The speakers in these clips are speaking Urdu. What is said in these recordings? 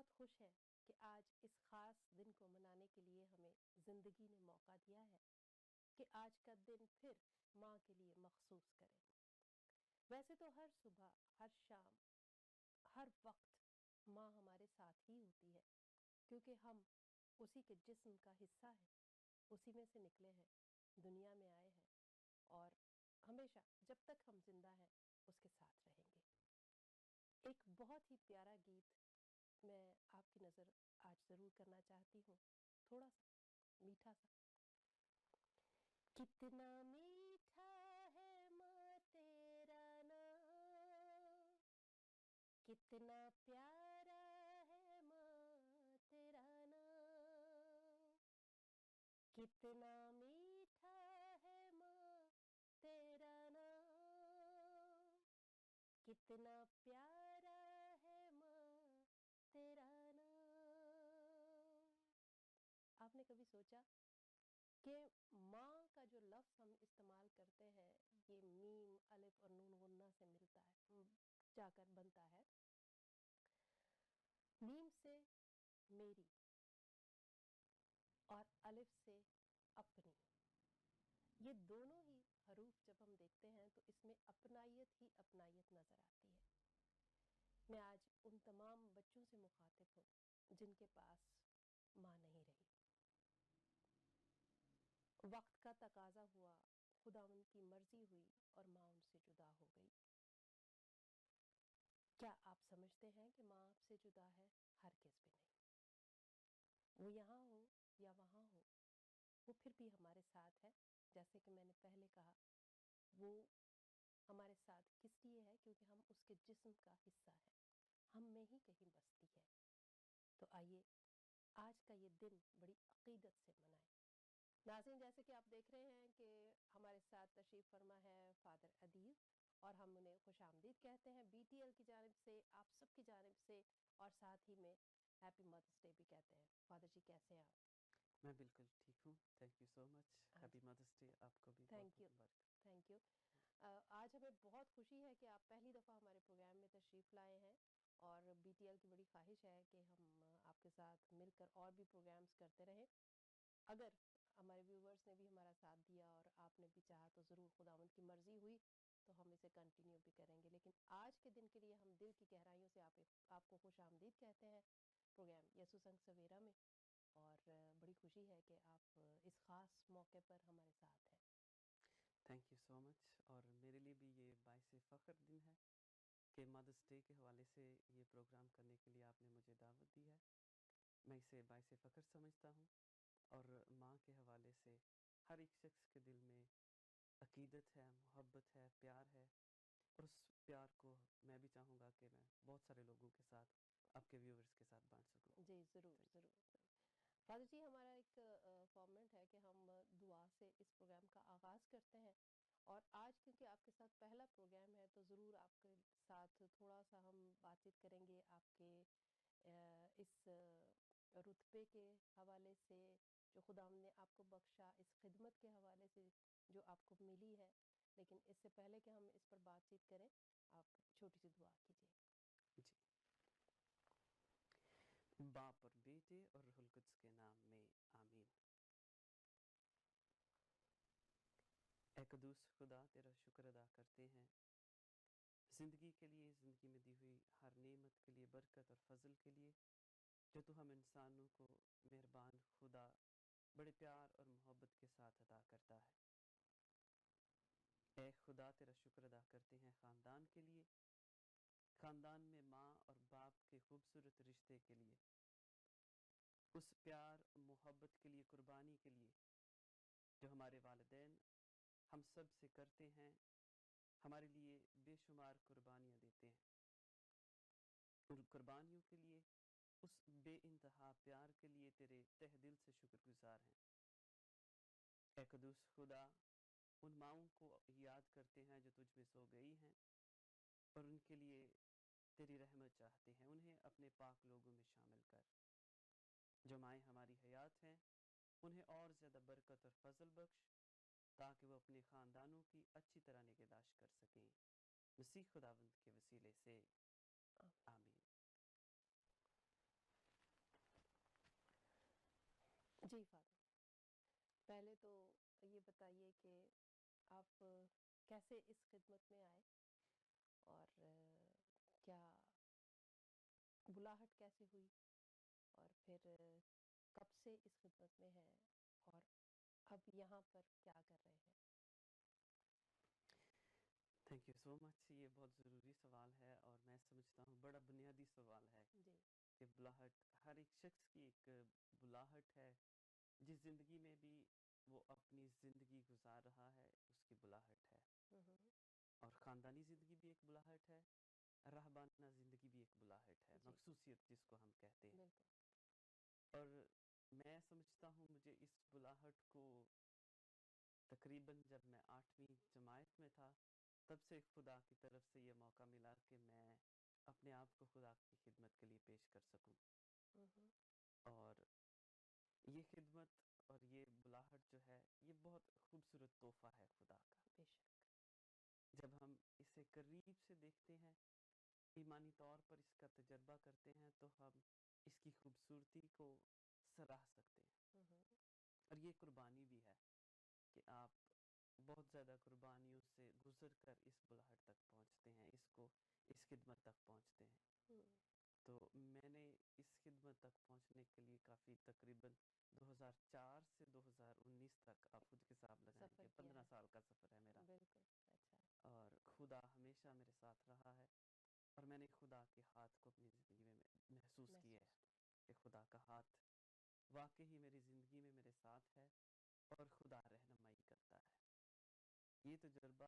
بہت خوش ہیں کہ آج اس خاص دن کو منانے کے لیے ہمیں زندگی نے موقع دیا ہے کہ آج کا دن پھر ماں کے لیے مخصوص کریں۔ ویسے تو ہر صبح، ہر شام، ہر وقت ماں ہمارے ساتھ ہی ہوتی ہے، کیونکہ ہم اسی کے جسم کا حصہ ہیں، اسی میں سے نکلے ہیں، دنیا میں آئے ہیں اور ہمیشہ جب تک ہم زندہ ہیں اس کے ساتھ رہیں گے۔ ایک بہت ہی پیارا گیت میں آپ کی نظر آج ضرور کرنا چاہتی ہوں، تھوڑا سا میٹھا سا۔ کتنا میٹھا ہے ماں تیرا نام، کتنا پیارا ہے ماں تیرا نام، کتنا میٹھا ہے ماں تیرا نام، کتنا پیارا ہے ماں تیرا نام۔ آپ نے کبھی سوچا کہ ماں کا جو لفظ ہم استعمال کرتے ہیں یہ میم، الف اور نون غنہ سے ملتا ہے، جا کر بنتا ہے۔ میم سے میری اور الف سے اپنی، یہ دونوں ہی حروف جب ہم دیکھتے ہیں تو اس میں اپنائیت ہی اپنائیت نظر آتی ہے۔ میں آج ان تمام بچوں سے مخاطب ہوں جن کے پاس ماں نہیں رہی۔ وقت کا تقاضا ہوا، خداوند کی مرضی ہوئی اور ماں ان سے جدا ہو گئی۔ کیا آپ سمجھتے ہیں کہ ماں آپ سے جدا ہے؟ ہرگز بھی نہیں۔ وہ یہاں ہو یا وہاں ہو، وہ پھر بھی ہمارے ساتھ ہے۔ جیسے کہ میں نے پہلے کہا، وہ ہمارے ساتھ کس لیے ہے؟ کیونکہ ہم اس کے جسم کا حصہ ہیں، ہم میں ہی کہیں بستی ہے۔ تو آئیے آج کا یہ دن بڑی عقیدت سے منائیں۔ ناظرین، جیسے کہ آپ دیکھ رہے ہیں کہ ہمارے ساتھ تشریف فرما ہے فادر عدیل، اور ہم انہیں خوش آمدید کہتے ہیں بی ٹی ایل کی جانب سے، آپ سب کی جانب سے، اور ساتھ ہی میں ہیپی مدرس ڈے بھی کہتے ہیں۔ فادر جی کیسے ہیں آپ؟ میں بالکل ٹھیک ہوں، تھینک یو سو مچ، ہاں ہیپی جی، مدرس ڈے آپ کو بھی بہت تھینک یو، بہت مبارک۔ Thank you. آج ہمیں بہت خوشی ہے کہ آپ پہلی دفعہ ہمارے پروگرام میں تشریف لائے ہیں، اور بی ٹی ایل کی بڑی خواہش ہے کہ ہم آپ کے ساتھ مل کر اور بھی پروگرامز کرتے رہیں۔ اگر ہمارے ویورز نے بھی ہمارا ساتھ دیا اور آپ نے بھی چاہا تو ضرور، خداوند کی مرضی ہوئی تو ہم اسے کنٹینیو بھی کریں گے۔ لیکن آج کے دن کے لیے ہم دل کی گہرائیوں سے آپ کو خوش آمدید کہتے ہیں پروگرام یسوع سنگ سویرا میں، اور بڑی خوشی ہے کہ آپ اس خاص موقع پر ہمارے ساتھ ہیں۔ تھینک یو سو مچ، اور میرے لیے بھی یہ باعث فخر دن ہے کہ مدرس ڈے کے حوالے سے یہ پروگرام کرنے کے لیے آپ نے مجھے دعوت دی ہے۔ میں اسے باعث فخر سمجھتا ہوں، اور ماں کے حوالے سے ہر ایک شخص کے دل میں عقیدت ہے، محبت ہے، پیار ہے، اور اس پیار کو میں بھی چاہوں گا کہ میں بہت سارے لوگوں کے ساتھ، آپ کے ویورز کے ساتھ بانٹ سکوں۔ جی ضرور Thank ضرور ضرور۔ فادر جی، ہمارا ایک فارمیٹ ہے کہ ہم دعا سے اس پروگرام کا آغاز کرتے ہیں، اور آج کیونکہ آپ کے ساتھ پہلا پروگرام ہے تو ضرور آپ کے ساتھ تھوڑا سا ہم بات چیت کریں گے آپ کے اس رتبے کے حوالے سے جو خداوند نے آپ کو بخشا، اس خدمت کے حوالے سے جو آپ کو ملی ہے۔ لیکن اس سے پہلے کہ ہم اس پر بات چیت کریں، آپ چھوٹی سی دعا کیجیے۔ جی۔ باپ اور بیٹے اور روح القدس کے نام میں آمین۔ اے قدوس خدا، تیرا شکر ادا کرتے ہیں زندگی کے لیے، زندگی میں دی ہوئی ہر نعمت کے لیے، برکت اور فضل کے لیے جو تو ہم انسانوں کو مہربان خدا بڑے پیار اور محبت کے ساتھ عطا کرتا ہے۔ اے خدا، تیرا شکر ادا کرتے ہیں خاندان کے لیے، خاندان میں ماں اور باپ کے خوبصورت رشتے کے لیے، اس پیار محبت کے لیے، قربانی کے لیے جو ہمارے والدین ہم سب سے کرتے ہیں، ہمارے لیے بے شمار قربانیاں دیتے ہیں۔ ان قربانیوں کے لیے، اس بے انتہا پیار کے لیے تیرے تہ دل سے شکر گزار ہیں۔ اے قدوس خدا، ان ماؤں کو یاد کرتے ہیں جو تجھ میں سو گئی ہیں، اور ان کے لیے تیری رحمت چاہتے ہیں۔ انہیں اپنے پاک لوگوں میں شامل کر۔ جو مائیں ہماری حیات ہیں انہیں اور زیادہ برکت اور فضل بخش، تاکہ وہ اپنے خاندانوں کی اچھی طرح نگہداشت کر سکیں۔ مسیح خداوند کے وسیلے سے آمین۔ آمین۔ جی فاطمہ، پہلے تو یہ بتائیے کہ آپ کیسے اس خدمت میں آئے، اور کیا بلاہٹ کیسے ہوئی، اور پھر کب سے اس خدمت میں ہیں، اور اب یہاں پر کیا کر رہے ہیں؟ تھینک یو سو مچ. یہ بہت ضروری سوال ہے اور میں سمجھتا ہوں بڑا بنیادی سوال ہے جی کہ بلاہٹ ہر ایک شخص کی ایک بلاہٹ ہے. جس زندگی میں بھی وہ اپنی زندگی گزار رہا ہے اس کی بلاہٹ ہے. اور خاندانی زندگی بھی ایک بلاہٹ ہے، رہبانہ زندگی بھی ایک بلاہٹ ہے، جی مخصوصیت جس کو ہم کہتے ہیں. بالکل. اور میں سمجھتا ہوں مجھے اس بلاہٹ کو تقریباً جب میں 8ویں جماعت میں تھا تب سے خدا کی طرف سے یہ موقع ملا کہ میں اپنے آپ کو خدا کی خدمت کے لیے پیش کر سکوں. اور یہ خدمت اور یہ بلاہٹ جو ہے یہ بہت خوبصورت تحفہ ہے خدا کا. بے شک. جب ہم اسے قریب سے دیکھتے ہیں، ایمانی طور پر اس کا تجربہ کرتے ہیں، تو ہم اس کی خوبصورتی کو سراہ سکتے ہیں. اور یہ قربانی بھی ہے کہ آپ بہت زیادہ قربانیوں سے گزر کر اس بلاہٹ تک پہنچتے ہیں، اس خدمت تک پہنچتے ہیں. تو میں نے اس خدمت تک پہنچنے کے لیے کافی تقریباً 2004 سے 2019 تک آپ خود حساب لگائیں سفر کہ کیا 15 ہے. سال کا سفر ہے میرا. بالکل. اچھا. اور خدا ہمیشہ میرے ساتھ رہا ہے اور میں نے خدا کے ہاتھ کو اپنی زندگی میں محسوس کیا ہے کہ خدا کا ہاتھ واقعی میری زندگی میں میرے ساتھ ہے اور خدا رہنمائی کرتا ہے. یہ تجربہ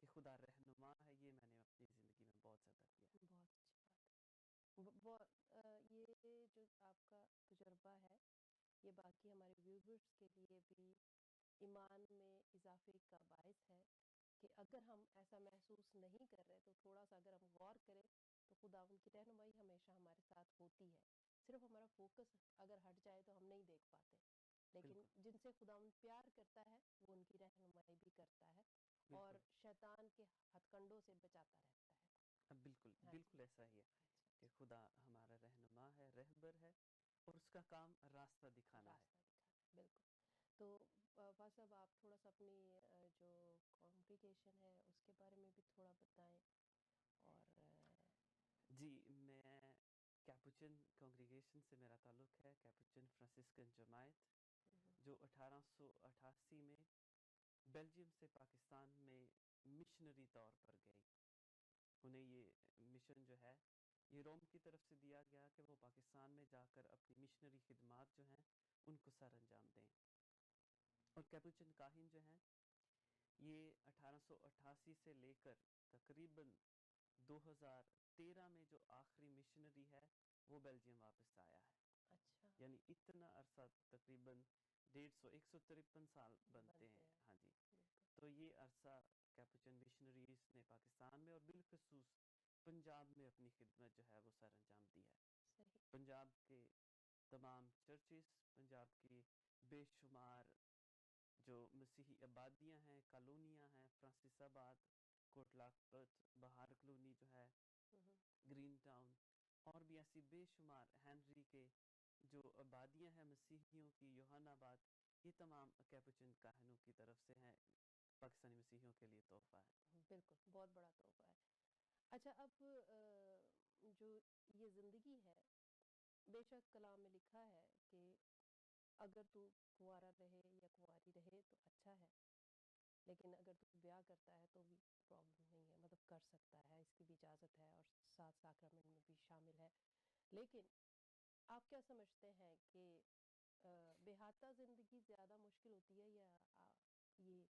کہ خدا رہنما ہے یہ میں نے اپنی زندگی میں بہت زیادہ کیا ہے. بہت اچھی بات ہے. یہ جو آپ کا تجربہ ہے یہ باقی ہمارے ویورز کے لیے بھی ایمان میں اضافے کا باعث ہے کہ اگر ہم ایسا محسوس نہیں کر رہے تو تھوڑا سا اگر ہم غور کریں تو خداوند کی رہنمائی ہمیشہ ہمارے ساتھ ہوتی ہے. صرف ہمارا فوکس اگر ہٹ جائے تو ہم نہیں دیکھ پاتے، لیکن بالکل جن سے خداوند پیار کرتا ہے وہ ان کی رہنمائی بھی کرتا ہے اور بالکل شیطان کے ہتھ کنڈوں سے بچاتا رہتا ہے. بالکل ہاں جی. بالکل ایسا ہی ہے اچھا کہ خدا ہمارا رہنما ہے، رہبر ہے اور اس کا کام راستہ دکھانا ہے. راستہ دکھانا ہے. بالکل. تو فاضل صاحب آپ تھوڑا سا اپنی جو کانگریگیشن ہے اس کے بارے میں بھی تھوڑا بتائیں. اور جی میں کیپوچن کانگریگیشن سے میرا تعلق ہے، کیپوچن فرانسسکن جماعت جو 1888 میں بیلجیم سے پاکستان میں مشنری طور پر گئی. انہیں یہ مشن جو ہے یہ روم کی طرف سے دیا گیا کہ وہ پاکستان میں جا کر اپنی مشنری خدمات جو ہیں ان کو سر انجام دیں. اور کیپوچن کاہن جو ہیں یہ 1888 سے لے کر تقریباً 2013 میں جو آخری مشنری ہے وہ بیلجیم واپس آیا ہے. اچھا یعنی اتنا عرصہ تقریباً 153 سال بنتے ہیں. ہاں جی. بالکل. تو یہ عرصہ کیپوچن مشنریز نے پاکستان میں اور بالخصوص پنجاب میں اپنی خدمت جو ہے وہ سر انجام دی ہے. صحیح. پنجاب کے تمام چرچز، پنجاب کی بے شمار جو مسیحی آبادیاں ہیں، کالونیاں ہیں، فرانسس آباد، کوٹ لاکپت، بہار کلونی جو ہے، گرین ٹاؤن، اور بھی ایسی بے شمار ہینری کے جو آبادیاں ہیں مسیحیوں کی، یوحنا آباد، یہ تمام کیپوچن کاہنوں کی طرف سے ہیں، پاکستانی مسیحیوں کے لیے تحفہ ہے. بالکل بہت بڑا تحفہ ہے. اچھا اب جو یہ زندگی ہے، بے شک کلام میں لکھا ہے کہ اگر تو کنوارا رہے یا کنواری رہے تو اچھا ہے، لیکن اگر تو بیاہ کرتا ہے تو بھی پرابلم نہیں ہے، مطلب کر سکتا ہے، اس کی بھی اجازت ہے اور 7 ساکرامنٹ میں بھی شامل ہے. لیکن آپ کیا سمجھتے ہیں کہ بےحاتہ زندگی زیادہ مشکل ہوتی ہے یا یہ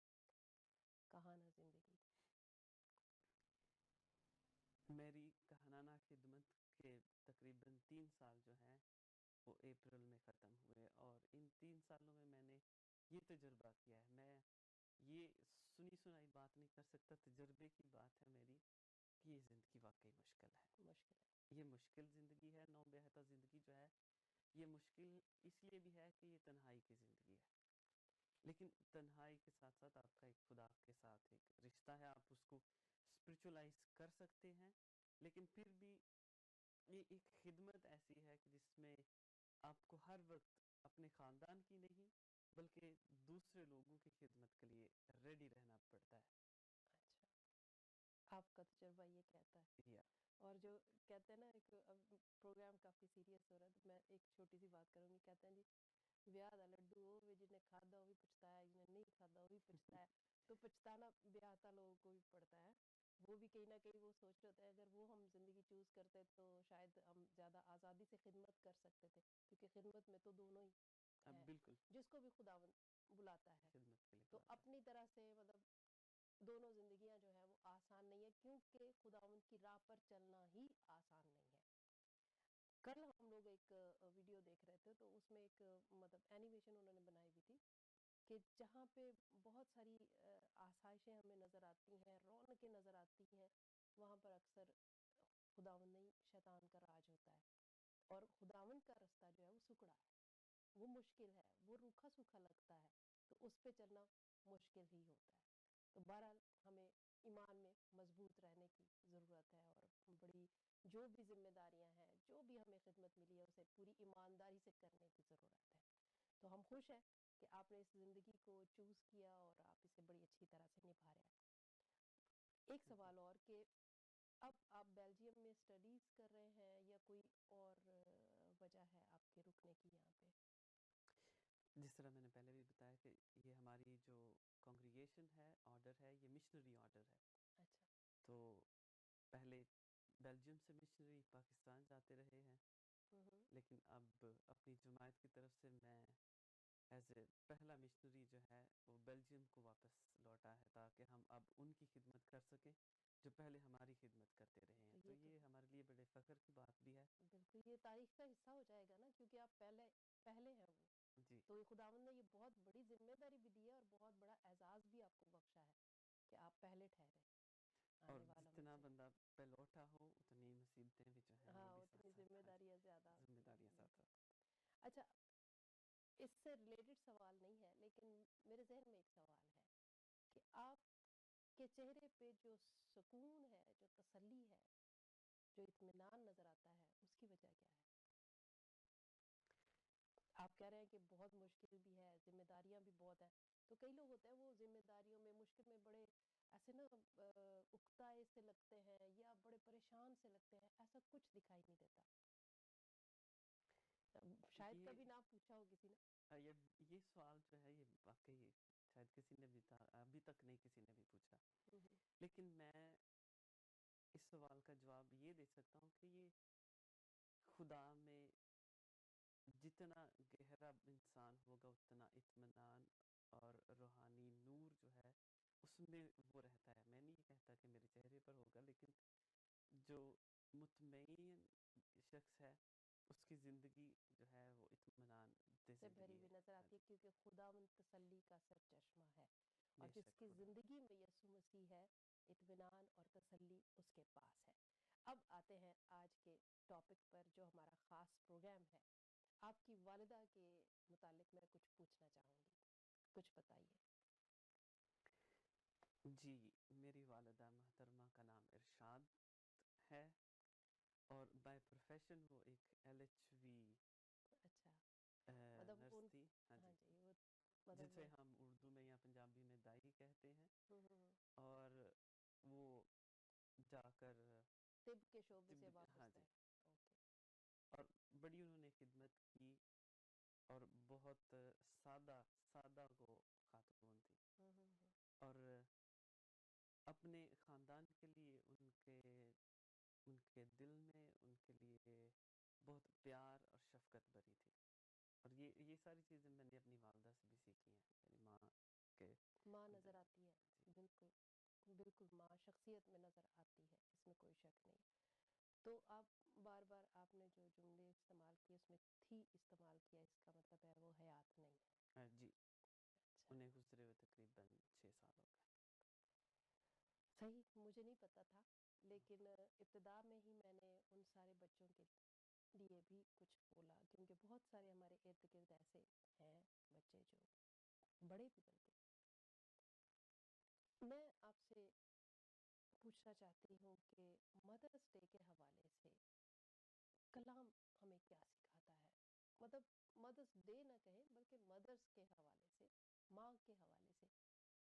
کہانہ زندگی؟ میری کہانانہ خدمت کے تقریباً 3 سال جو ہیں وہ اپریل میں ختم ہوئے، اور ان 3 سالوں میں میں نے یہ تجربہ کیا ہے. میں یہ سنی سنائی بات نہیں کر سکتا، تجربے کی بات ہے میری کہ یہ زندگی واقعی مشکل ہے. مشکل ہے. یہ مشکل زندگی ہے. نو بہتہ زندگی جو ہے یہ مشکل اس لیے بھی ہے کہ یہ تنہائی کی زندگی ہے. لیکن تنہائی کے ساتھ ساتھ آپ کا ایک خدا کے ساتھ ایک رشتہ ہے، آپ اس کو اسپرچولائز کر سکتے ہیں. لیکن پھر بھی یہ ایک خدمت ایسی ہے کہ جس میں آپ کو ہر وقت اپنے خاندان کی نہیں بلکہ دوسرے لوگوں کی خدمت کے لیے ریڈی رہنا پڑتا ہے. اچھا، آپ کا تجربہ یہ کہتا ہے. یا اور جو کہتے ہیں نا، ایک اب پروگرام کافی سیریس ہو رہا ہے تو میں ایک چھوٹی سی بات کروں گی. کہتے ہیں جی بیاہ دا لڈو وہ بھی جنہیں کھادا وہ بھی پچھتایا، جنہیں نہیں کھادا وہ بھی پچھتایا. تو پچھتانا بیاہتا لوگوں کو بھی پڑتا ہے. وہ بھی کہیں نہ کہیں وہ سوچ رہے ہوتے ہیں اگر وہ ہم زندگی چوز کرتے تو شاید ہم زیادہ آزادی سے خدمت کر سکتے تھے، کیونکہ خدمت میں تو دونوں ہی ہیں، بالکل جس کو بھی خداوند بلاتا ہے. خدمت کے لیے تو بلاتا ہے. اپنی طرح سے مطلب دونوں زندگیاں جو ہے وہ آسان نہیں ہے، کیونکہ خداوند کی راہ پر چلنا ہی آسان نہیں ہے. کل ہم لوگ ایک ویڈیو دیکھ رہے تھے تو اس میں ایک مطلب اینیمیشن انہوں نے بنائی ہوئی تھی کہ جہاں پہ بہت ساری آسائشیں ہمیں نظر آتی ہیں، رونقیں نظر آتی ہیں، وہاں پر اکثر خداوند نہیں شیطان کا راج ہوتا ہے. اور خداوند کا رستہ جو ہے وہ سکڑا ہے، وہ مشکل ہے، وہ روکھا سوکھا لگتا ہے، تو اس پہ چلنا مشکل ہی ہوتا ہے. تو بہرحال ہمیں ایمان میں مضبوط رہنے کی ضرورت ہے، اور بڑی جو بھی ذمہ داریاں ہیں، جو بھی ہمیں خدمت ملی ہے اسے پوری ایمانداری سے کرنے کی ضرورت ہے. تو ہم خوش ہیں کہ آپ نے اس زندگی کو چوز کیا اور آپ اسے بڑی اچھی طرح سے نبھا رہے ہیں. ایک سوال اور کہ اب آپ بیلجیم میں اسٹڈیز کر رہے ہیں یا کوئی اور وجہ ہے آپ کے رکنے کی یہاں پہ؟ جس طرح میں نے پہلے بھی بتایا کہ یہ ہماری جو کانگریگیشن ہے، آرڈر ہے، یہ مشنری آرڈر ہے. اچھا. تو پہلے بیلجیم سے مشنری پاکستان جاتے رہے ہیں، لیکن اب اپنی جماعت کی طرف سے میں ایز اے پہلا مشنری جو ہے وہ بیلجیم کو واپس لوٹا ہے، تاکہ ہم اب ان کی خدمت کر سکیں جو پہلے ہماری خدمت کرتے رہے ہیں. تو یہ ہمارے لیے بڑے فخر کی بات بھی ہے. بالکل یہ تاریخ کا حصہ ہو جائے گا نا، کیونکہ آپ پہلے ہیں وہ. جی. تو خداوند نے یہ بہت بڑی ذمہ داری بھی دی ہے اور بہت بڑا اعزاز بھی آپ کو بخشا ہے کہ آپ پہلے ٹھہرے اور آنے والا جتنا سے. بندہ پلوٹا ہو اتنی مصیبتیں بھی جو ہیں وہ ہاں بھی اتنی ساتھ ذمہ ساتھ داریاں زیادہ. ذمہ داریاں ساتھ بالکل. ساتھ. اچھا، اس سے ریلیٹڈ سوال نہیں ہے لیکن میرے ذہن میں ایک سوال ہے کہ آپ کے چہرے پہ جو سکون ہے، جو تسلی ہے، جو اطمینان نظر آتا ہے، اس کی وجہ کیا ہے؟ آپ کہہ رہے ہیں کہ بہت مشکل بھی ہے، ذمہ داریاں بھی بہت ہیں. تو کئی لوگ ہوتے ہیں وہ ذمہ داریوں میں مشکل میں بڑے ایسے نا اکتائے سے لگتے ہیں یا بڑے پریشان سے لگتے ہیں، ایسا کچھ دکھائی نہیں دیتا. شاید کبھی نہ پوچھا ہو کسی نے. یہ سوال جو ہے یہ واقعی شاید کسی نے بھی ابھی تک نہیں کسی نے بھی پوچھا. لیکن میں اس سوال کا جواب یہ دے سکتا ہوں کہ یہ خدا میں جتنا گہرا انسان ہوگا اتنا اطمینان اور روحانی نور جو ہے اس میں وہ رہتا ہے. میں نہیں کہتا کہ میرے چہرے پر ہوگا، لیکن جو مطمئن شخص ہے اس کی زندگی جو ہے وہ اطمینان سے بھری ہوئی نظر آتی ہے، کیونکہ خداوند تسلی کا سرچشمہ ہے، اور جس کی زندگی میں یسوع مسیح ہے اطمینان اور تسلی اس کے پاس ہے. اب آتے ہیں آج کے ٹاپک پر جو ہمارا خاص پروگرام ہے. آپ کی والدہ کے متعلق میں کچھ پوچھنا چاہوں گی، کچھ بتائیے. جی، میری والدہ محترمہ کا نام ارشاد ہے اور بائی پروفیشن وہ ایک LHV اچھا، مطلب نرس تھی. ہاں جی، جسے ہم اردو میں یا پنجابی میں دائی کہتے ہیں. اور وہ جا کر طب کے شعبے سے وابستہ ہے. اوکے. اور بڑی انہوں نے خدمت کی اور بہت سادہ کو خاتون تھی. اور اپنے خاندان کے لیے ان کے دل میں ان کے لیے بہت پیار اور شفقت بھری تھی. اور یہ ساری چیزیں میں نے اپنی والدہ سے بھی سیکھی ہیں. میری ماں کے ماں نظر آتی ہے. بالکل بالکل ماں شخصیت میں نظر آتی ہے، اس میں کوئی شک نہیں. تو آپ بار بار آپ نے جو جملے استعمال کیے اس میں تھی استعمال کیا، اس کا مطلب ہے وہ حیات نہیں ہے. جی، اچھا، انہیں گزرے ہوئے تقریباً 6 سال ہو گئے. صحیح، مجھے نہیں پتا تھا، لیکن ابتدا میں ہی میں نے ان سارے بچوں کے لیے بھی کچھ بولا، کیونکہ بہت سارے ہمارے ارد گرد ایسے ہیں بچے جو بڑے بھی بن گئے. میں آپ سے پوچھنا چاہتی ہوں کہ مدرس ڈے کے حوالے سے کلام ہمیں کیا سکھاتا ہے؟ مطلب مدرس ڈے نہ کہیں بلکہ مدرس کے حوالے سے، ماں کے حوالے سے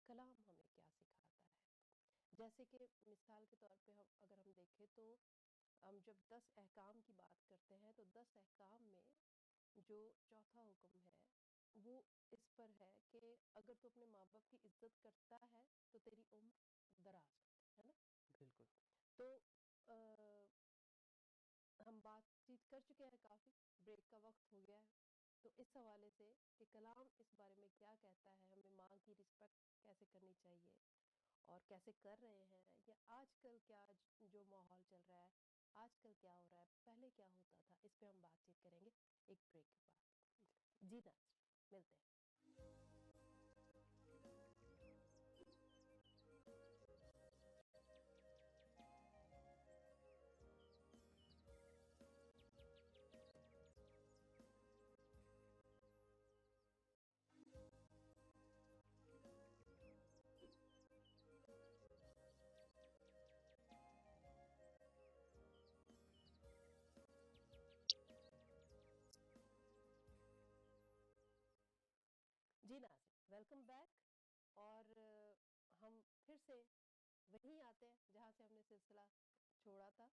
کلام ہمیں کیا سکھاتا ہے. جیسے کہ مثال کے طور پہ اگر ہم دیکھیں تو ہم جب 10 احکام کی بات کرتے ہیں تو 10 احکام میں جو چوتھا حکم ہے وہ اس پر ہے کہ اگر تو اپنے ماں باپ کی عزت کرتا ہے تو تیری عمر دراز ہوتی ہے نا. بالکل. تو ہم بات چیت کر چکے ہیں کافی، بریک کا وقت ہو گیا ہے، تو اس حوالے سے کہ کلام اس بارے میں کیا کہتا ہے، ہمیں ماں کی رسپیکٹ کیسے کرنی چاہیے اور کیسے کر رہے ہیں، یا آج کل کیا جو ماحول چل رہا ہے، آج کل کیا ہو رہا ہے، پہلے کیا ہوتا تھا، اس پہ ہم بات چیت کریں گے ایک بریک کے بعد. جی ناظرین ملتے ہیں. جی ناظرین ویلکم بیک. اور ہم پھر سے وہیں آتے ہیں جہاں سے ہم نے سلسلہ چھوڑا تھا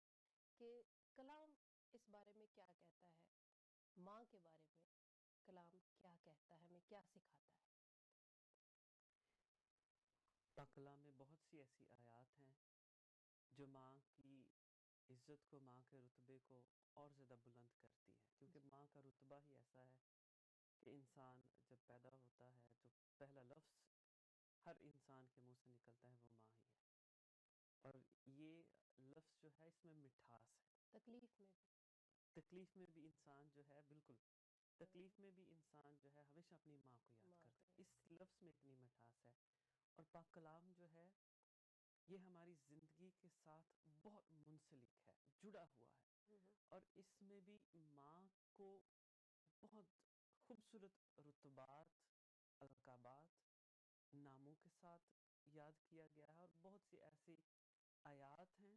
کہ کلام اس بارے میں کیا کہتا ہے، ماں کے بارے میں کلام کیا کہتا ہے، ہمیں کیا سکھاتا ہے. پاک کلام میں بہت سی ایسی آیات ہیں جو ماں کی عزت کو، ماں کے رتبے کو اور زیادہ بلند کرتی ہیں، کیونکہ ماں کا رتبہ ہی ایسا ہے کہ انسان جب پیدا ہوتا ہے تو پہلا لفظ ہر انسان کے منہ سے نکلتا ہے وہ ماں ہی ہے. اور یہ لفظ جو ہے اس میں مٹھاس ہے. تکلیف میں بھی، تکلیف میں بھی انسان جو ہے، بالکل تکلیف میں بھی انسان جو ہے ہمیشہ اپنی ماں کو یاد ماں کرتا کو ہے. اس لفظ میں اتنی مٹھاس ہے. اور پاک کلام جو ہے یہ ہماری زندگی کے ساتھ بہت منسلک ہے، جڑا ہوا ہے. اور اس میں بھی ماں کو بہت خوبصورت رتبات، القابات، ناموں کے ساتھ یاد کیا گیا ہے. اور بہت سی ایسی آیات ہیں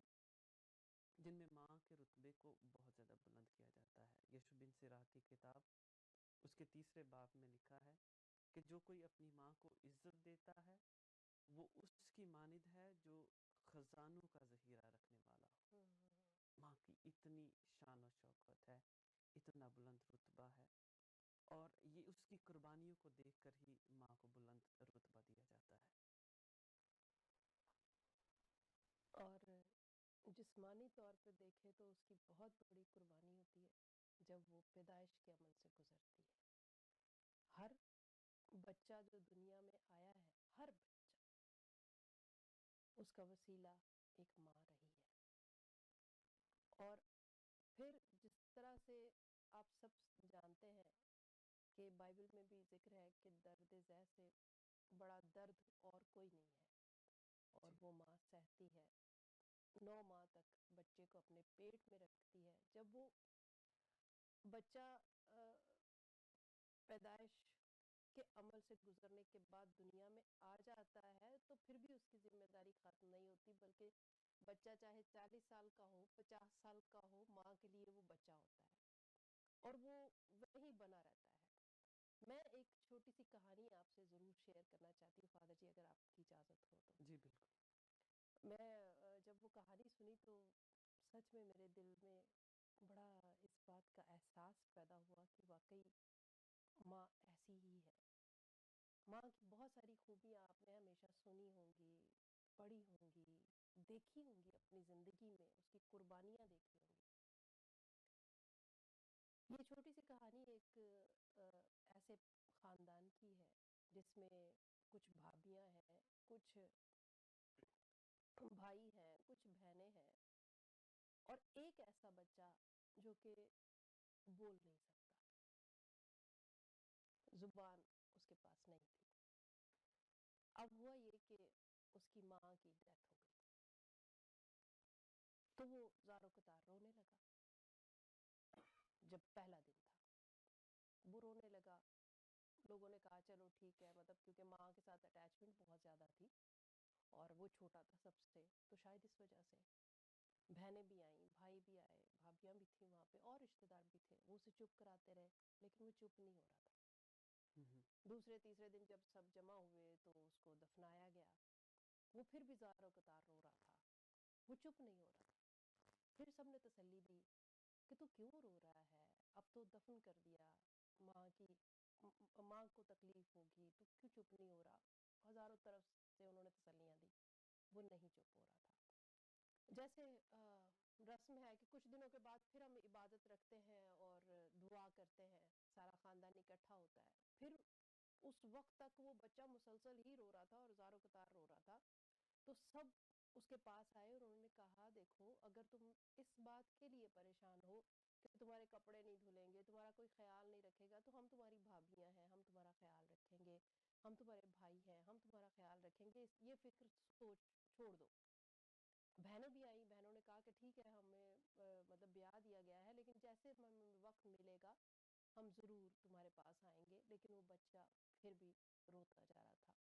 جن میں ماں کے رتبے کو بہت زیادہ بلند کیا جاتا ہے. یشوع بن سراح کی کتاب اس کے 3 باب میں لکھا ہے کہ جو کوئی اپنی ماں کو عزت دیتا ہے وہ اس کی مانند ہے جو خزانوں کا ذخیرہ رکھنے والا ہو. ماں کی اتنی شان و شوکت ہے، اتنا بلند رتبہ ہے، اور یہ اس کی قربانیوں کو دیکھ کر ہی ماں کو بلند رتبہ دیا جاتا ہے. اور جسمانی طور پہ دیکھیں تو اس کی بہت بڑی قربانی ہوتی ہے جب وہ پیدائش کے عمل سے گزرتی ہے. ہر بچہ جو دنیا میں آیا ہے، ہر بچہ، اس کا وسیلہ ایک ماں رہی ہے. اور پھر جس طرح سے آپ سب جانتے ہیں کہ بائبل میں بھی ذکر ہے کہ درد ذہ سے بڑا درد اور کوئی نہیں ہے، اور وہ ماں سہتی ہے 9 ماہ تک بچے کو اپنے پیٹ میں رکھتی ہے. جب وہ بچہ پیدائش کے عمل سے گزرنے کے بعد دنیا میں آ جاتا ہے تو پھر بھی اس کی ذمہ داری ختم نہیں ہوتی، بلکہ بچہ چاہے 40 سال کا ہو، 50 سال کا ہو، ماں کے لیے وہ بچہ ہوتا ہے اور وہ وہیں بنا رہتا ہے. میں ایک چھوٹی سی کہانی آپ سے ضرور شیئر کرنا چاہتی ہوں فادر جی، اگر آپ کی اجازت ہو تو. جی بالکل. میں جب وہ کہانی سنی تو سچ میں میرے دل میں بڑا اس بات کا احساس پیدا ہوا کہ واقعی ماں ایسی ہی ہے. ماں کی بہت ساری خوبیاں آپ نے ہمیشہ سنی ہوں گی، پڑھی ہوں گی، دیکھی ہوں گی اپنی زندگی میں، اس کی قربانیاں دیکھی ہوں گی. یہ چھوٹی سی کہانی ایک ایسے خاندان کی ہے جس میں کچھ بھابیاں ہیں، کچھ بھائی ہیں، کچھ بہنیں ہیں، اور ایک ایسا بچہ جو کہ بول نہیں سکتا، زبان اس کے پاس نہیں تھی. اب ہوا یہ کہ اس کی ماں کی ڈیتھ ہو گئی تو وہ زاروں قطار رونے لگا. جب پہلا دن تھا وہ رونے لگا. لوگوں نے کہا چلو ٹھیک ہے، مطلب کیونکہ ماں کے ساتھ اٹیچمنٹ بہت زیادہ تھی اور وہ چھوٹا تھا سب سے، تو شاید اس وجہ سے بہنیں بھی آئیں، بھائی بھی آئے، بھابیاں بھی تھیں وہاں پہ، اور رشتے رشتے دار بھی تھے وہ اسے چپ کراتے رہے لیکن وہ چپ نہیں ہو رہا تھا. ہوں، دوسرے تیسرے دن جب سب جمع ہوئے تو اس کو دفنایا گیا. وہ پھر بھی زاروں قطار رو رہا تھا, وہ چپ نہیں ہو رہا تھا. پھر سب نے تسلی دی کہ تو کیوں رو رہا ہے, اب تو دفن کر دیا, ماں کو تکلیف ہوگی, تو کیوں چپ نہیں ہو رہا. ہزاروں طرف سے انہوں نے تسلیاں دی, وہ نہیں چپ ہو رہا تھا. جیسے رسم ہے کہ کچھ دنوں کے بعد پھر ہم عبادت رکھتے ہیں اور دعا کرتے ہیں, سارا خاندان اکٹھا ہوتا ہے. پھر اس وقت تک وہ بچہ مسلسل ہی رو رہا تھا اور زاروں قطار رو رہا تھا. تو سب اس کے پاس آئے اور انہوں نے کہا دیکھو اگر تم اس بات کے لیے پریشان ہو کہ تمہارے کپڑے نہیں دھلیں گے, تمہارا کوئی خیال نہیں رکھے گا, تو ہم تمہاری بھابیاں ہیں, ہم تمہارا خیال رکھیں گے, ہم تمہارے بھائی ہیں, ہم تمہارا خیال رکھیں گے, یہ فکر سوچ چھوڑ دو. بہنیں بھی آئیں, بہنوں نے کہا کہ ٹھیک ہے ہمیں مطلب بیاہ دیا گیا ہے لیکن جیسے ہمیں وقت ملے گا ہم ضرور تمہارے پاس آئیں گے. لیکن وہ بچہ پھر بھی روتا جا رہا تھا,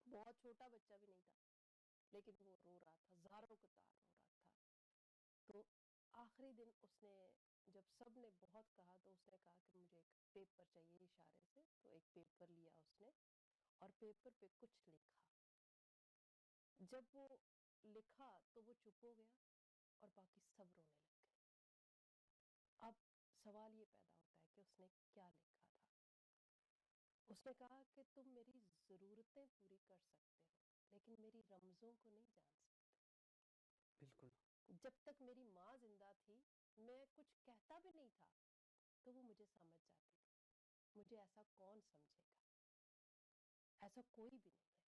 بہت چھوٹا بچہ بھی نہیں تھا لیکن وہ رو رہا تھا, زاروں قطار رو رہا تھا. تو آخری دن اس نے جب سب نے بہت کہا تو اس نے کہا کہ مجھے ایک پیپر چاہیے اشارے سے. تو ایک پیپر لیا اس نے اور پیپر پہ کچھ لکھا. جب وہ لکھا تو وہ چپ ہو گیا اور باقی سب رونے لگ گئے. اب سوال یہ پیدا ہوتا ہے کہ اس نے کیا لکھا تھا. اس نے کہا کہ تم میری ضرورتیں پوری کر سکتے ہو لیکن میری رمزوں کو نہیں جان سکتے. بالکل. جب تک میری ماں زندہ تھی میں کچھ کہتا بھی نہیں تھا تو وہ مجھے سمجھ جاتی تھی. مجھے ایسا کون سمجھے گا, ایسا کوئی بھی نہیں ہے.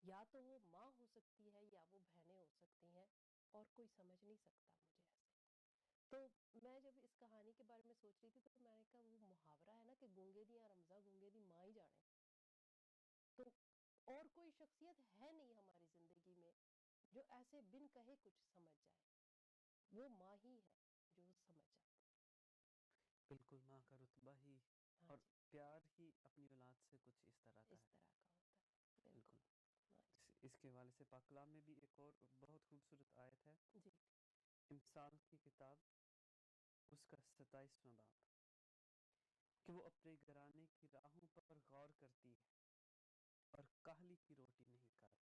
یا تو وہ ماں ہو سکتی ہے یا وہ بہنیں ہو سکتی ہیں اور کوئی سمجھ نہیں سکتا مجھے ایسے. تو میں جب اس کہانی کے بارے میں سوچ رہی تھی تو میں نے کہا وہ محاورہ ہے نا کہ گونگے دیاں رمزاں گونگے دی ماں ہی جانے. تو اور کوئی شخصیت ہے نہیں ہماری زندگی میں جو ایسے بن کہے کچھ سمجھ جائے, وہ ماں ہی ہے جو سمجھ جاتی. بالکل, ماں کا رتبہ ہی ہاں اور جی, پیار ہی اپنی اولاد سے کچھ اس طرح کا اس ہے. طرح کا ہوتا ہے. بالکل. بالکل. ہاں اس کے حوالے سے پاک کلام میں بھی ایک اور بہت خوبصورت آیت ہے, جی. امثال کی کتاب اس کا 27واں باب, کہ وہ اپنے گھرانے کی راہوں پر غور کرتی ہے اور کاہلی کی روٹی نہیں کھاتی.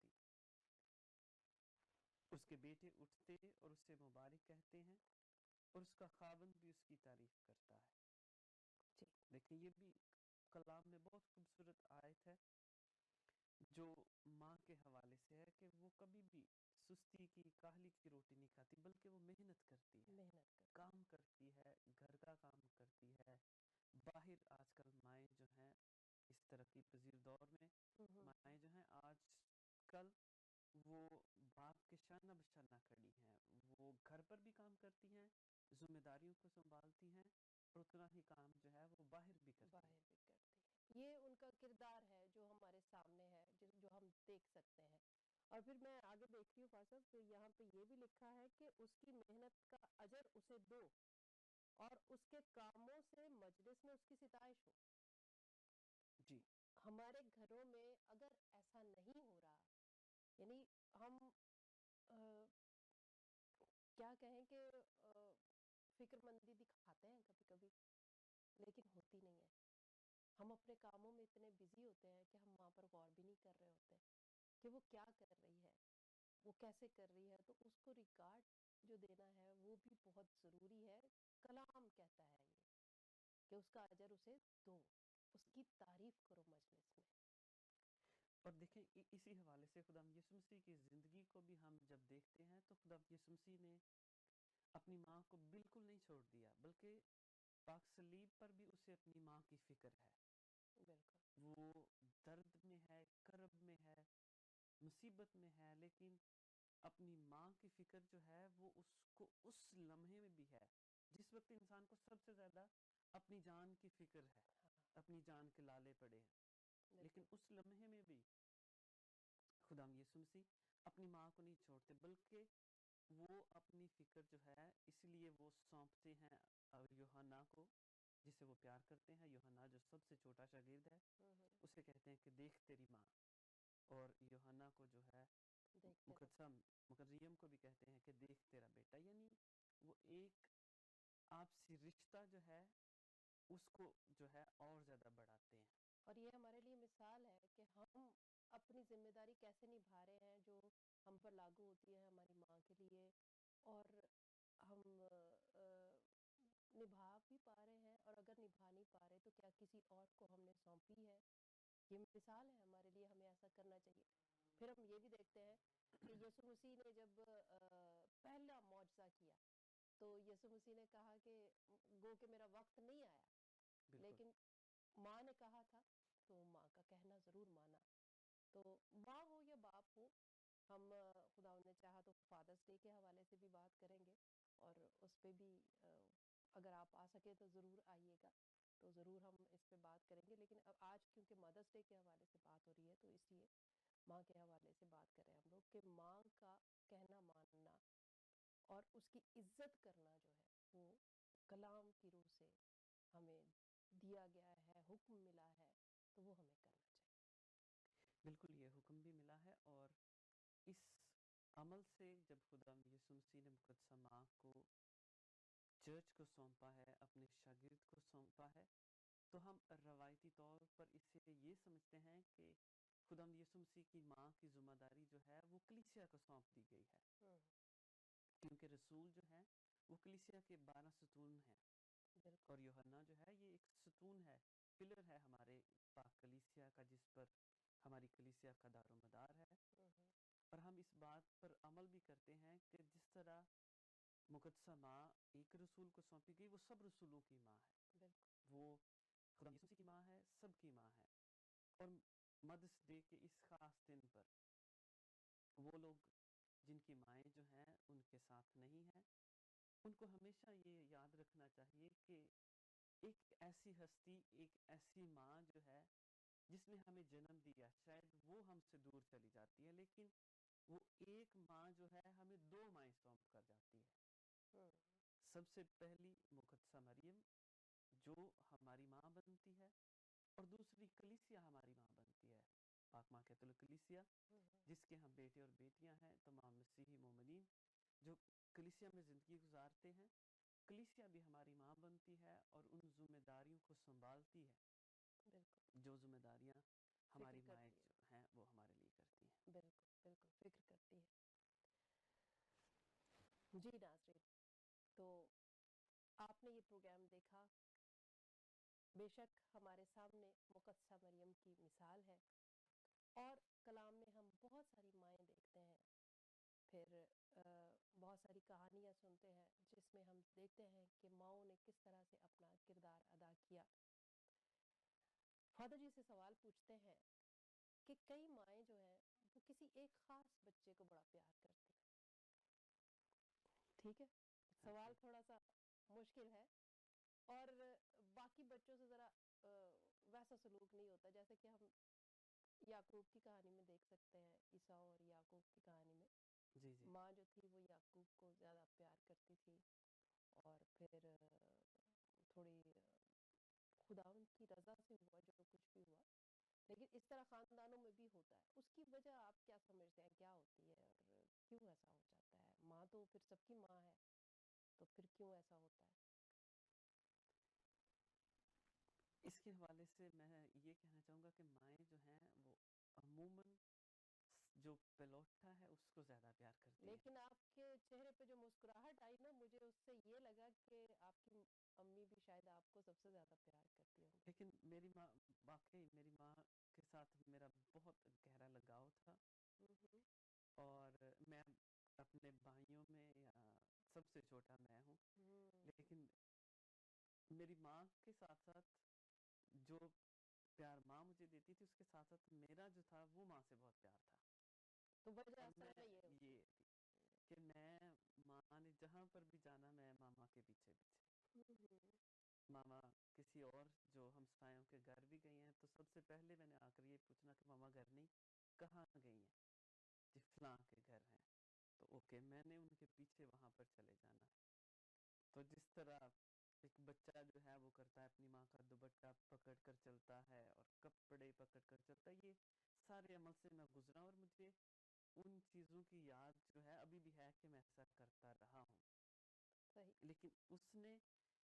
اس کے بیٹے اٹھتے اور اسے مبارک کہتے ہیں اور اس کا خاوند بھی اس کی تعریف کرتا ہے. جی. دیکھیں یہ بھی کلام میں بہت خوبصورت آیت ہے جو ماں کے حوالے سے ہے کہ وہ کبھی بھی سستی کی کاہلی کی روٹی نہیں کھاتی بلکہ وہ محنت کرتی ہے, محنت کرتی. کام کرتی ہے, گھر کا کام کرتی ہے. باہر آج کل مائیں جو ہیں اس ترقی پذیر دور میں مائیں جو ہیں آج کل وہ باپ کے شانہ بشانہ کھڑی ہیں, وہ گھر پر بھی کام کرتی ہیں, ذمہ داریوں کو سنبھالتی ہیں اور اتنا ہی کام جو ہے وہ باہر بھی کرتی ہیں. باہر بھی کرتی ہے. یہ ان کا کردار ہے جو ہمارے سامنے ہے, جو ہم دیکھ سکتے ہیں. اور پھر میں آگے دیکھ رہی ہوں فاصل کہ یہاں پہ یہ بھی لکھا ہے کہ اس کی محنت کا اجر اسے دو اور اس کے کاموں سے مجلس میں اس کی ستائش ہو. جی. ہمارے گھروں میں اگر ایسا نہیں ہو رہا, یعنی ہم کیا کہیں کہ فکر مندی دکھاتے ہیں کبھی کبھی لیکن ہوتی نہیں ہے. ہم اپنے کاموں میں اتنے بزی ہوتے ہیں کہ ہم وہاں پر غور بھی نہیں کر رہے ہوتے کہ وہ کیا کر رہی ہے, وہ کیسے کر رہی ہے. تو اس کو ریکارڈ جو دینا ہے وہ بھی بہت ضروری ہے. کلام کہتا ہے یہ کہ اس کا اجر اسے دو, اس کی تعریف کرو مجلس میں. اور دیکھیں اسی حوالے سے خدا یسوع مسیح کی زندگی کو بھی ہم جب دیکھتے ہیں تو خدا یسوع مسیح نے اپنی ماں کو بالکل نہیں چھوڑ دیا بلکہ پاک صلیب پر بھی اسے اپنی ماں کی فکر ہے. بالکل. وہ درد میں ہے, کرب میں ہے, مصیبت میں ہے, لیکن اپنی ماں کی فکر جو ہے وہ اس کو اس لمحے میں بھی ہے جس وقت انسان کو سب سے زیادہ اپنی جان کی فکر ہے, ہاں. اپنی جان کے لالے پڑے ہیں. لیکن بالکل. اس لمحے میں بھی خدا یسوع مسیح اپنی ماں کو نہیں چھوڑتے بلکہ وہ اپنی فکر جو ہے اس لیے وہ سونپتے ہیں یوحنا کو جسے وہ پیار کرتے ہیں. یوحنا جو سب سے چھوٹا شاگرد ہے اسے کہتے ہیں کہ دیکھ تیری ماں, اور یوحنا کو جو ہے دیکھتے مقدسہ مریم کو بھی کہتے ہیں کہ دیکھ تیرا بیٹا. یعنی وہ ایک آپسی رشتہ جو ہے اس کو جو ہے اور زیادہ بڑھاتے ہیں. اور یہ ہمارے لیے مثال ہے کہ ہم اپنی ذمہ داری کیسے نبھا رہے ہیں جو ہم پر لاگو ہوتی ہے ہماری ماں کے لیے، اور ہم نبھا بھی پا رہے ہیں، اور اگر نبھا نہیں پا رہے تو کیا کسی اور کو ہم نے سونپی ہے. یہ مثال ہے ہمارے لیے، ہمیں ایسا کرنا چاہیے. پھر ہم یہ بھی دیکھتے ہیں کہ یسوع مسیح نے جب پہلا معجزہ کیا تو یسوع مسیح نے کہا کہ گو کہ میرا وقت نہیں آیا، بالکل لیکن ماں نے کہا تھا تو ماں کا کہنا ضرور مانا. تو ماں ہو یا باپ ہو، ہم خدا نے چاہا تو فادرس ڈے کے حوالے سے بھی بات کریں گے، اور اس پہ بھی اگر آپ آ سکے تو ضرور آئیے گا، تو ضرور ہم اس پہ بات کریں گے. لیکن اب آج کیونکہ مدرس ڈے کے حوالے سے بات ہو رہی ہے تو اس لیے ماں کے حوالے سے بات کریں ہم لوگ کہ ماں کا کہنا ماننا اور اس کی عزت کرنا جو ہے وہ کلام کی روح سے ہمیں دیا گیا ہے، حکم ملا ہے، تو وہ ہمیں کرنا چاہیے. بالکل یہ حکم بھی ملا ہے، اور اس عمل سے جب خدا یسوع مسیح نے مقدسہ ماں کو چرچ کو سونپا ہے، اپنے شاگرد کو سونپا ہے، تو ہم روایتی طور پر اسے یہ سمجھتے ہیں کہ خدا یسوع مسیح کی ماں کی ذمہ داری جو ہے وہ کلیسیا کو سونپ دی گئی ہے. کیونکہ رسول جو ہیں وہ کلیسیا کے 12 ستون ہیں، بالکل اور یوحنا جو ہے یہ ایک ستون ہے، پلر ہے ہمارے پاک کلیسیا کا، جس پر ہماری کلیسیا کا دار و مدار ہے. اور ہم اس بات پر عمل بھی کرتے ہیں کہ جس طرح مقدسہ ماں ایک رسول کو سونپی گئی، وہ سب رسولوں کی ماں ہے، بالکل وہ خدا یسوع مسیح کی ماں ہے، سب کی ماں ہے. اور مدرس ڈے کے اس خاص دن پر وہ لوگ جن کی مائیں جو ہیں ان کے ساتھ نہیں ہیں، ان کو ہمیشہ یہ یاد رکھنا چاہیے کہ ایک ایسی ہستی، ایک ایسی ماں جو ہے جس نے ہمیں جنم دیا، شاید وہ ہم سے دور چلی جاتی ہے، لیکن وہ ایک ماں جو ہے ہمیں 2 مائیں سونپ کر جاتی ہے. سب سے پہلی مقدسہ مریم جو ہماری ماں بنتی ہے، اور دوسری کلیسیا ہماری ماں بنتی ہے، پاک ماں کیتھولک کلیسیا، جس کے ہم بیٹے اور بیٹیاں ہیں، تمام مسیحی مومنین جو کلیسیا میں زندگی گزارتے ہیں. کلیسیا بھی ہماری ماں بنتی ہے اور ان ذمہ داریوں کو سنبھالتی ہے بالکل جو ذمہ داریاں فکر ہماری مائیں کرتی جو ہیں وہ ہمارے لیے کرتی ہیں. بالکل بالکل فکر کرتی ہے. جی ناظرین، تو آپ نے یہ پروگرام دیکھا، بے شک ہمارے سامنے مقدسہ مریم کی مثال ہے، اور کلام میں ہم بہت ساری مائیں دیکھتے ہیں، پھر بہت ساری کہانیاں سنتے ہیں جس میں ہم دیکھتے ہیں کہ ماؤں نے کس طرح سے اپنا کردار ادا کیا. فادر جی سے سوال پوچھتے ہیں کہ کئی مائیں جو ہیں وہ کسی ایک خاص بچے کو بڑا پیار کرتی ہیں. ٹھیک ہے، سوال تھوڑا سا مشکل ہے، اور باقی بچوں سے ذرا ویسا سلوک نہیں ہوتا جیسے کہ ہم یعقوب کی کہانی میں دیکھ سکتے ہیں. عیسیٰ اور یعقوب کی کہانی میں جی جی ماں جو تھی وہ یعقوب کو زیادہ پیار کرتی تھی، اور پھر تھوڑی خداوند کی رضا سے ہوا جو کچھ بھی ہوا. لیکن اس طرح خاندانوں میں بھی ہوتا ہے. اس کی وجہ آپ کیا سمجھتے ہیں کیا ہوتی ہے، اور کیوں ایسا ہو جاتا ہے؟ ماں تو پھر سب کی ماں ہے، تو پھر کیوں ایسا ہوتا ہے؟ اس کے حوالے سے میں یہ کہنا چاہوں گا کہ مائیں جو ہیں وہ عموماً جو پلوٹا ہے اس کو زیادہ پیار کرتی ہیں. لیکن آپ کے چہرے پہ جو مسکراہٹ آئی نا، مجھے اس سے یہ لگا کہ آپ کی امی بھی شاید آپ کو سب سے زیادہ پیار کرتی ہوں گی. لیکن میری ماں، واقعی میری ماں کے ساتھ میرا بہت گہرا لگاؤ تھا، اور میں اپنے بھائیوں میں سب سے چھوٹا میں ہوں، لیکن میری ماں کے ساتھ ساتھ جو پیار ماں مجھے دیتی تھی اس کے ساتھ ساتھ میرا جو تھا وہ ماں سے بہت پیار تھا. تو وجہ اور اصل میں میں یہ ہوتی یہ تھی کہ میں ماں نے جہاں پر بھی جانا میں ماما کے پیچھے پیچھے. ماما کسی اور جو ہمسایوں کے گھر بھی گئی ہیں تو سب سے پہلے میں نے آ کر یہ پوچھنا کہ ماما گھر نہیں، کہاں گئی ہیں؟ جی فلاں کے گھر ہیں. تو اوکے، میں نے ان کے پیچھے وہاں پر چلے جانا. تو جس طرح ایک بچہ جو ہے وہ کرتا ہے، اپنی ماں کا دوپٹہ پکڑ کر چلتا ہے اور کپڑے پکڑ کر چلتا ہے، یہ سارے عمل سے میں گزرا، اور مجھے ان چیزوں کی یاد جو ہے ابھی بھی ہے کہ میں ایسا کرتا رہا ہوں. صحیح. لیکن اس نے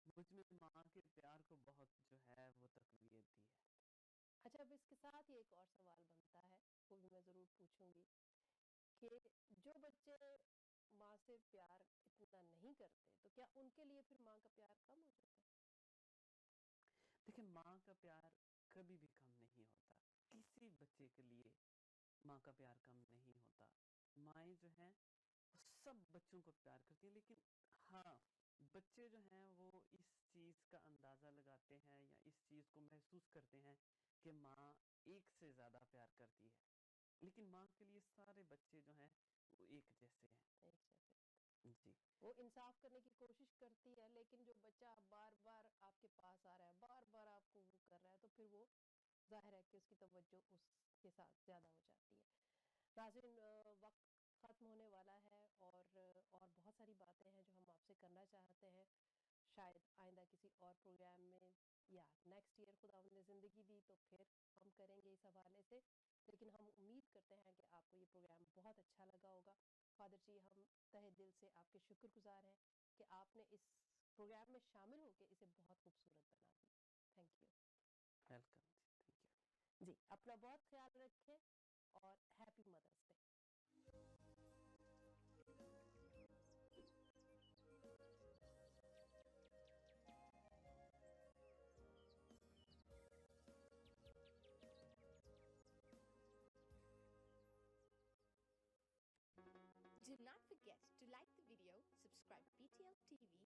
مجھ میں ماں کے پیار کو بہت جو ہے وہ تقویت دی ہے. اچھا، اب اس کے ساتھ ہی ایک اور سوال بنتا ہے، وہ بھی میں ضرور پوچھوں گی کہ جو بچے ماں سے پیار اتنا نہیں کرتے تو کیا ان کے لیے پھر ماں کا پیار کم ہو جاتا ہے؟ دیکھیں، ماں کا پیار کبھی بھی کم نہیں ہوتا. کسی بچے کے لیے ماں کا پیار کم نہیں ہوتا. مائیں جو ہیں وہ سب بچوں کو پیار کرتی ہیں، لیکن ہاں، بچے جو ہیں وہ اس چیز کا اندازہ لگاتے ہیں یا اس چیز کو محسوس کرتے ہیں کہ ماں ایک سے زیادہ پیار کرتی ہے. لیکن ماں کے لیے سارے بچے جو ہیں وہ ایک جیسے ہیں. ایک جیسے جی. وہ انصاف کرنے کی کوشش کرتی ہے، لیکن جو بچہ بار بار آپ کے پاس آ رہا ہے، بار بار آپ کو وہ کر رہا ہے، تو پھر وہ ظاہر ہے کہ اس کی توجہ اس کے ساتھ زیادہ ہو جاتی ہے. ناظرین، وقت ختم ہونے والا ہے، اور بہت ساری باتیں ہیں جو ہم آپ سے کرنا چاہتے ہیں. شاید آئندہ کسی اور پروگرام میں یا نیکسٹ ایئر خدا نے زندگی دی تو پھر ہم کریں گے اس حوالے سے. لیکن ہم امید کرتے ہیں کہ آپ کو یہ پروگرام بہت اچھا لگا ہوگا. فادر جی، ہم تہہ دل سے آپ کے شکر گزار ہیں کہ آپ نے اس پروگرام میں شامل ہو کے اسے بہت خوبصورت بنا دیا. Thank you. ویلکم جی. Thank you. جی، اپنا بہت خیال رکھیں اور happy Mother's Day. Do not forget to like the video, subscribe PTL TV